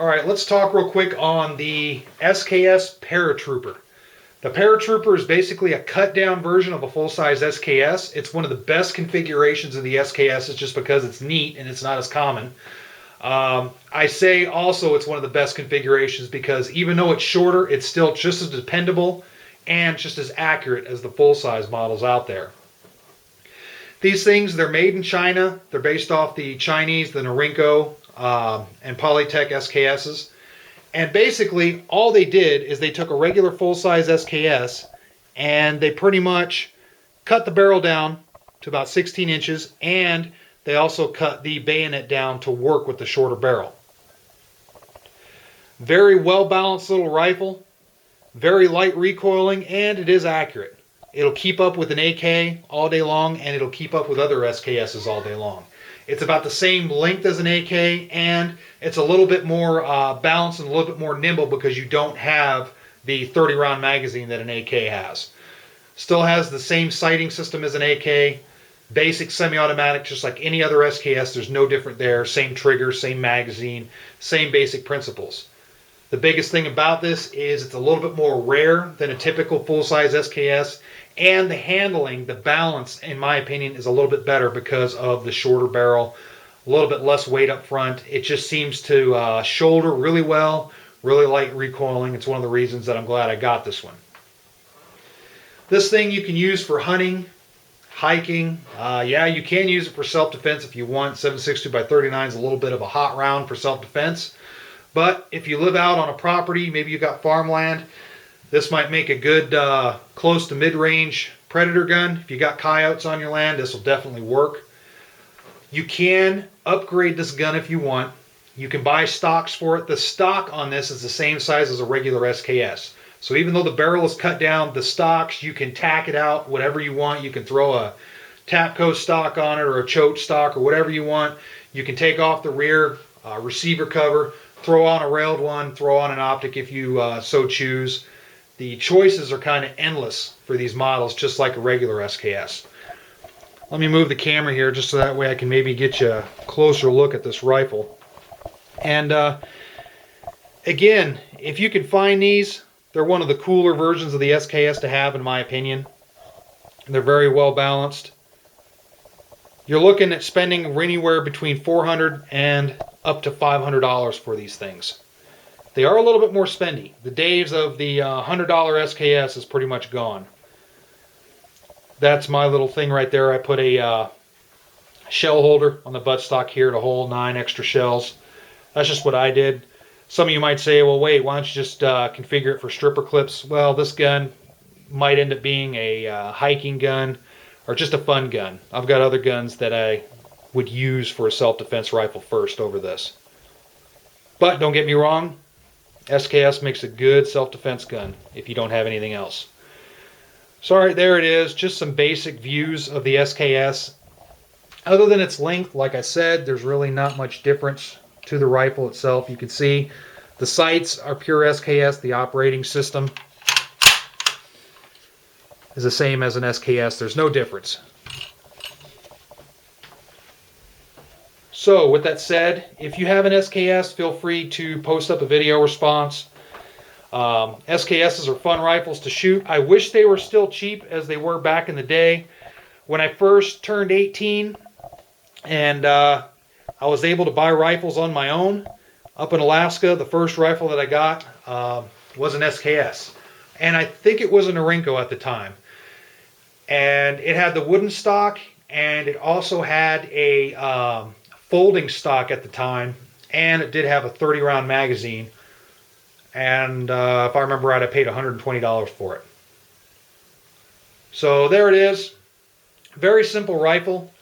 All right, let's talk real quick on the SKS Paratrooper. The Paratrooper is basically a cut-down version of a full-size SKS. It's one of the best configurations of the SKS just because it's neat and it's not as common. I say also it's one of the best configurations because even though it's shorter, it's still just as dependable and just as accurate as the full-size models out there. These things, they're made in China. They're based off the Chinese, the Norinco, and Polytech SKSs. And basically, all they did is they took a regular full-size SKS and they pretty much cut the barrel down to about 16 inches, and they also cut the bayonet down to work with the shorter barrel. Very well-balanced little rifle, very light recoiling, and it is accurate. It'll keep up with an AK all day long, and it'll keep up with other SKSs all day long. It's about the same length as an AK, and it's a little bit more balanced and a little bit more nimble because you don't have the 30-round magazine that an AK has. Still has the same sighting system as an AK, basic semi-automatic just like any other SKS. There's no different there. Same trigger, same magazine, same basic principles. The biggest thing about this is it's a little bit more rare than a typical full-size SKS, and the handling, the balance, in my opinion, is a little bit better because of the shorter barrel, a little bit less weight up front. It just seems to shoulder really well, really light recoiling. It's one of the reasons that I'm glad I got this one. This thing you can use for hunting, hiking. Yeah, you can use it for self-defense if you want. 7.62x39 is a little bit of a hot round for self-defense. But if you live out on a property, maybe you've got farmland, this might make a good close to mid-range predator gun. If you got coyotes on your land, this will definitely work. You can upgrade this gun if you want. You can buy stocks for it. The stock on this is the same size as a regular SKS. So even though the barrel is cut down, the stocks, you can tack it out whatever you want. You can throw a Tapco stock on it or a choke stock or whatever you want. You can take off the rear receiver cover, throw on a railed one, throw on an optic if you so choose. The choices are kind of endless for these models, just like a regular SKS. Let me move the camera here just so that way I can maybe get you a closer look at this rifle. And again, if you can find these, they're one of the cooler versions of the SKS to have, in my opinion. They're very well balanced. You're looking at spending anywhere between $400 and up to $500 for these things. They are a little bit more spendy. The days of the $100 SKS is pretty much gone. That's my little thing right there. I put a shell holder on the buttstock here to hold 9 extra shells. That's just what I did. Some of you might say, well, wait, why don't you just configure it for stripper clips? Well, this gun might end up being a hiking gun or just a fun gun. I've got other guns that I would use for a self-defense rifle first over this. But don't get me wrong, SKS makes a good self-defense gun if you don't have anything else. So alright, there it is. Just some basic views of the SKS. Other than its length, like I said, there's really not much difference to the rifle itself. You can see the sights are pure SKS. The operating system is the same as an SKS. There's no difference. So with that said, if you have an SKS, feel free to post up a video response. SKSs are fun rifles to shoot. I wish they were still cheap as they were back in the day. When I first turned 18 and I was able to buy rifles on my own up in Alaska, the first rifle that I got was an SKS. And I think it was a Norinco at the time. And it had the wooden stock, and it also had a folding stock at the time, and it did have a 30-round magazine. And if I remember right, I paid $120 for it. So there it is. Very simple rifle.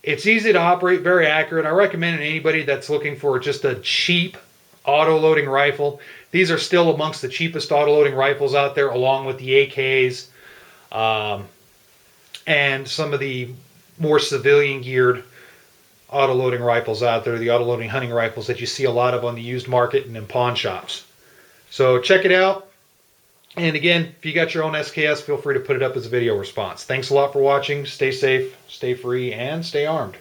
It's easy to operate, very accurate. I recommend it to anybody that's looking for just a cheap auto-loading rifle. These are still amongst the cheapest auto-loading rifles out there, along with the AKs and some of the more civilian-geared auto-loading rifles out there, the auto-loading hunting rifles that you see a lot of on the used market and in pawn shops. So check it out. And again, if you got your own SKS, feel free to put it up as a video response. Thanks a lot for watching. Stay safe, stay free, and stay armed.